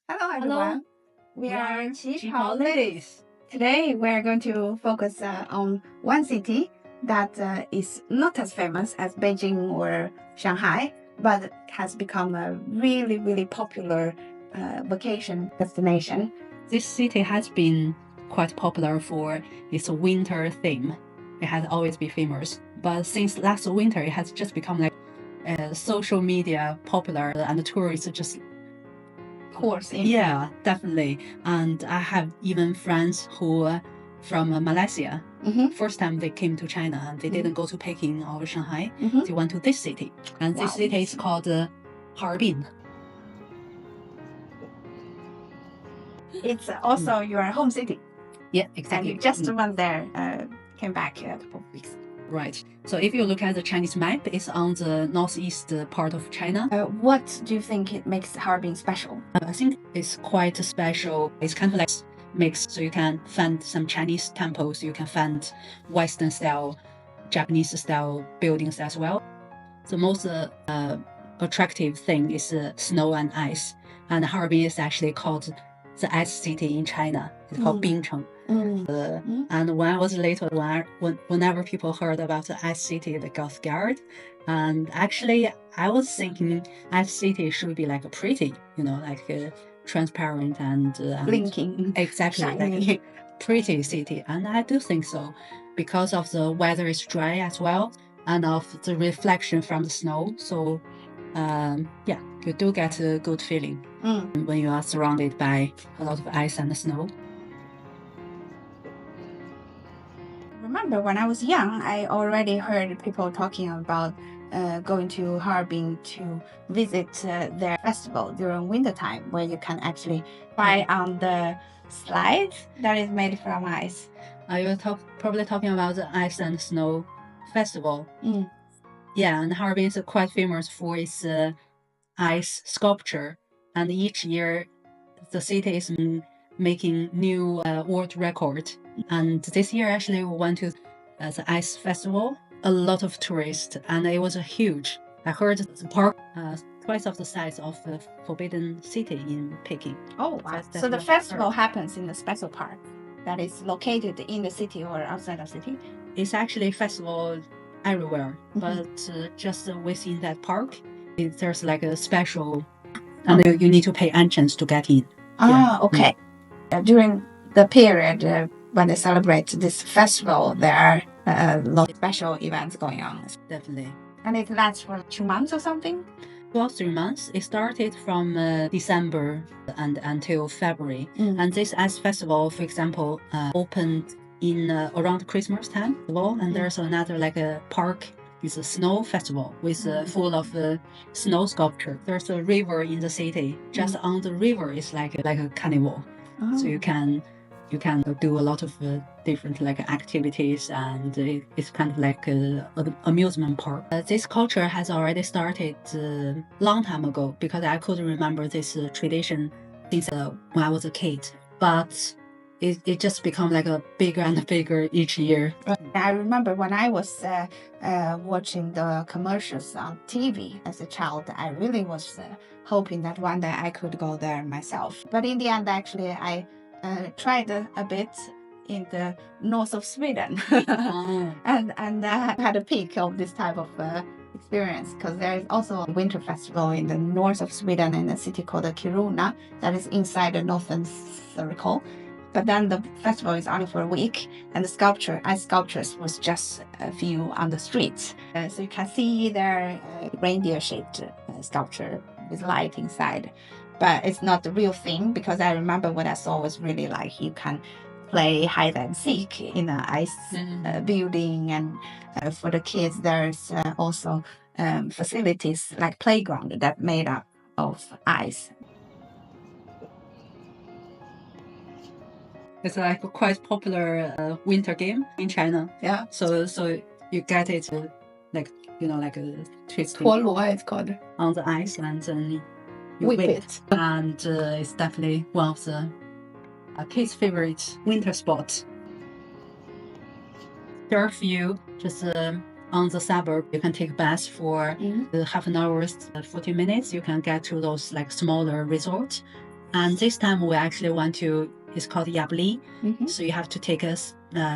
Hello, Hello, everyone. We are Qihao ladies. Today, we're going to focus on one city that is not as famous as Beijing or Shanghai, but has become a really, really popular vacation destination. This city has been quite popular for its winter theme. It has always been famous, but since last winter, it has just become like social media popular, and the tourists just Course, yeah, definitely. And I have even friends who are from Malaysia. First time they came to China, and they didn't go to Peking or Shanghai. They went to this city, and this city is called Harbin. It's also your home city. Yeah, And exactly. you just went there, came back a couple of weeks. Right. So if you look at the Chinese map, it's on the northeast part of China. What do you think it makes Harbin special? I think it's quite special. It's kind of like mix, so you can find some Chinese temples, you can find Western style, Japanese style buildings as well. The most attractive thing is snow and ice, and Harbin is actually called the ice city in China. It's called Bingcheng. And when I was little, whenever people heard about the ice city, they got scared. And actually, I was thinking ice city should be like a pretty, like transparent and Blinking. exactly Shiny. like pretty city. And I do think so, because of the weather is dry as well, and of the reflection from the snow. So, yeah, you do get a good feeling when you are surrounded by a lot of ice and snow. Remember when I was young, I already heard people talking about going to Harbin to visit their festival during wintertime, where you can actually fly on the slide that is made from ice. You're probably talking about the ice and snow festival. Yeah, and Harbin is quite famous for its ice sculpture, and each year the city is making new world record. And this year, actually, we went to the ice festival. A lot of tourists, and it was a huge. I heard the park twice of the size of the Forbidden City in Peking. Oh, wow. So the festival happens in the special park that is located in the city or outside the city? It's actually a festival everywhere, but just within that park, there's like a special, and you need to pay entrance to get in. Okay. During the period when they celebrate this festival, there are a lot of special events going on. Definitely. And it lasts for 2 months or something? Well, 3 months. It started from December and until February. And this ice festival, for example, opened in around Christmas time. And there's another like a park. It's a snow festival with full of snow sculpture. There's a river in the city. Just on the river is like a carnival. So you can do a lot of different like activities, and it's kind of like an amusement park. This culture has already started long time ago, because I could remember this tradition since when I was a kid. But it just become like a bigger and bigger each year. I remember when I was watching the commercials on TV as a child, I really was hoping that one day I could go there myself. But in the end, actually, I tried a bit in the north of Sweden and had a peek of this type of experience, because there is also a winter festival in the north of Sweden in a city called Kiruna that is inside the northern circle. But then the festival is only for a week, and the ice sculptures was just a few on the streets. So you can see their reindeer-shaped sculpture with light inside. But it's not the real thing, because I remember what I saw was really like you can play hide and seek in an ice building, and for the kids there's also facilities like playground that made up of ice. It's like a quite popular winter game in China. Yeah. So you get it like like a twisting 陀螺 it's called. on the ice, and then you Whip whip it. And it's definitely one of the kids' favorite winter spots. There are a few just on the suburb. You can take a bus for half an hour, 40 minutes. You can get to those like smaller resorts. And this time we actually went to, it's called Yabli. Mhm. So you have to take a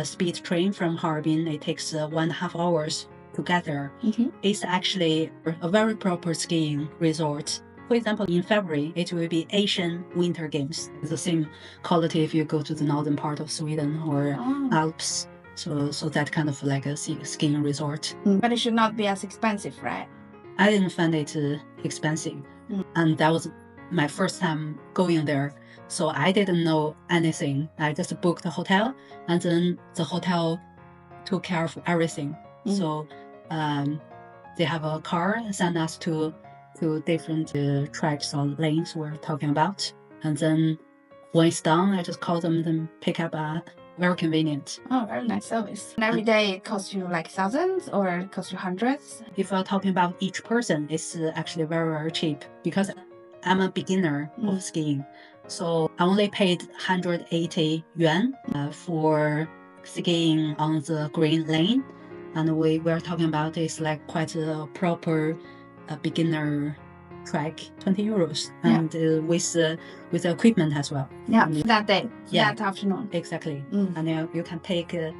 speed train from Harbin. It takes 1.5 hours to get there. Mhm. It's actually a very proper skiing resort. For example, in February, it will be Asian Winter Games. It's the same quality if you go to the northern part of Sweden or Alps. So that kind of like a skiing resort. But it should not be as expensive, right? I didn't find it expensive. And that was my first time going there. So I didn't know anything. I just booked a hotel and then the hotel took care of everything. So they have a car and send us to different tracks or lanes we're talking about. And then when it's done, I just call them and pick up. Very convenient. Oh, very nice service. And every day it costs you like thousands or it costs you hundreds? If we're talking about each person, it's actually very, very cheap because I'm a beginner of skiing. So I only paid 180 yuan for skiing on the green lane. And we're talking about it's like quite a proper beginner track, 20 euros. And with equipment as well. Yeah, that day, that afternoon. Exactly. And you can take a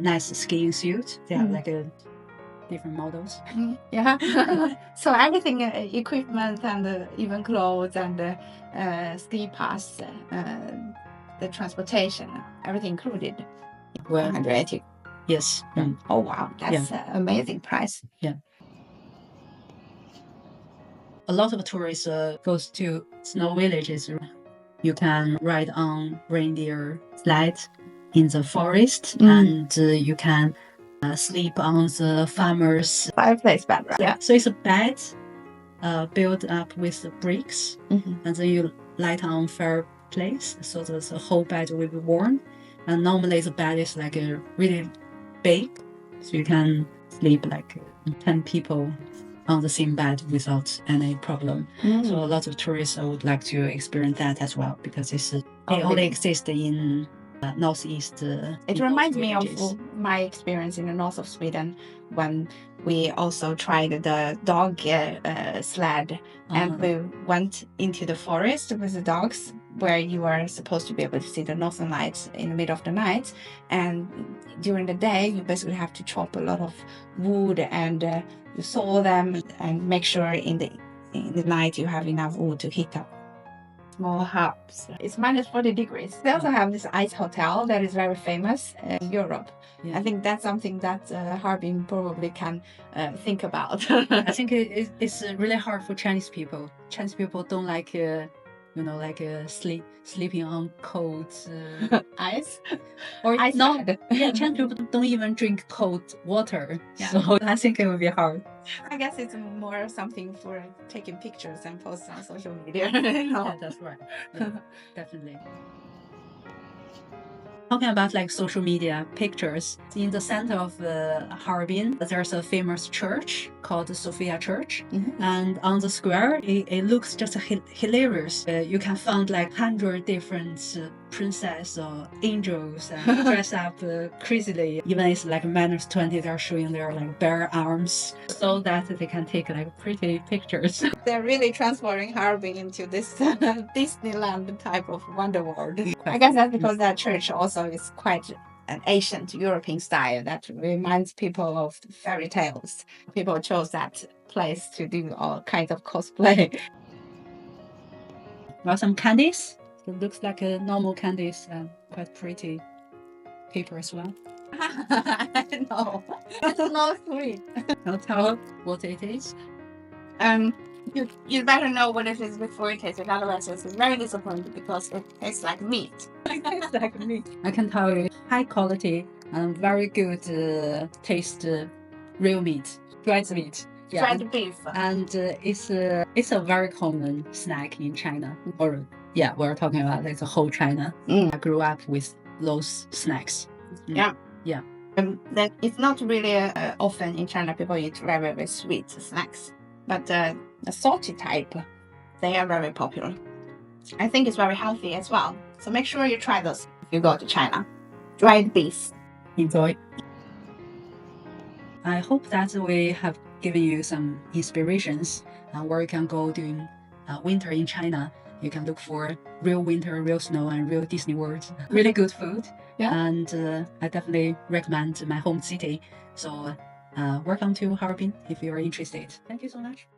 nice skiing suit. They have like different models. Yeah. So everything, equipment and even clothes and ski pass, the transportation, everything included. 180. Yes. Oh wow, that's an amazing price. Yeah. A lot of tourists goes to snow villages. You can ride on reindeer sled in the forest, and you can sleep on the farmer's fireplace bed, right? Yeah. So it's a bed built up with bricks, and then you light on fireplace, so the whole bed will be warm. And normally the bed is like a really big, so you can sleep like 10 people on the same bed without any problem. So a lot of tourists would like to experience that as well because it only exists in northeast. It reminds me of my experience in the north of Sweden when we also tried the dog sled and we went into the forest with the dogs where you are supposed to be able to see the northern lights in the middle of the night, and during the day you basically have to chop a lot of wood and you saw them and make sure in the night you have enough wood to heat up small hubs. It's minus 40 degrees. They also have this ice hotel that is very famous in Europe. I think that's something that Harbin probably can think about. I think it's really hard for Chinese people. Chinese people don't like sleeping on cold ice or not. Yeah, Chinese people don't even drink cold water. So I think it would be hard. I guess it's more something for taking pictures and posts on social media. Yeah, that's right. Yeah, definitely. Talking about like social media pictures, in the center of Harbin, there's a famous church called Sophia Church. And on the square, it looks just hilarious. You can find like 100 different princess or angels dressed up crazily. Even it's like -20, they're showing their like bare arms so that they can take like pretty pictures. They're really transforming Harbin into this Disneyland type of wonder world. I guess that's because that church also is quite an ancient European style that reminds people of fairy tales. People chose that place to do all kinds of cosplay. Well, some candies. It looks like a normal candies and quite pretty paper as well. I know. It's not sweet. I'll tell what it is. You better know what it is before you taste it. Otherwise, it's very disappointing because it tastes like meat. It tastes like meat. I can tell you, high quality and very good taste real meat, dried meat. Dried beef. And it's a very common snack in China. Or we're talking about like the whole China. I grew up with those snacks. Yeah. That it's not really often in China people eat very, very sweet snacks. But the salty type, they are very popular. I think it's very healthy as well. So make sure you try those if you go to China. Dried beef. Enjoy. I hope that we have given you some inspirations where you can go during winter in China. You can look for real winter, real snow, and real Disney World. Really good food. Yeah. And I definitely recommend my home city. So welcome to Harbin if you are interested. Thank you so much.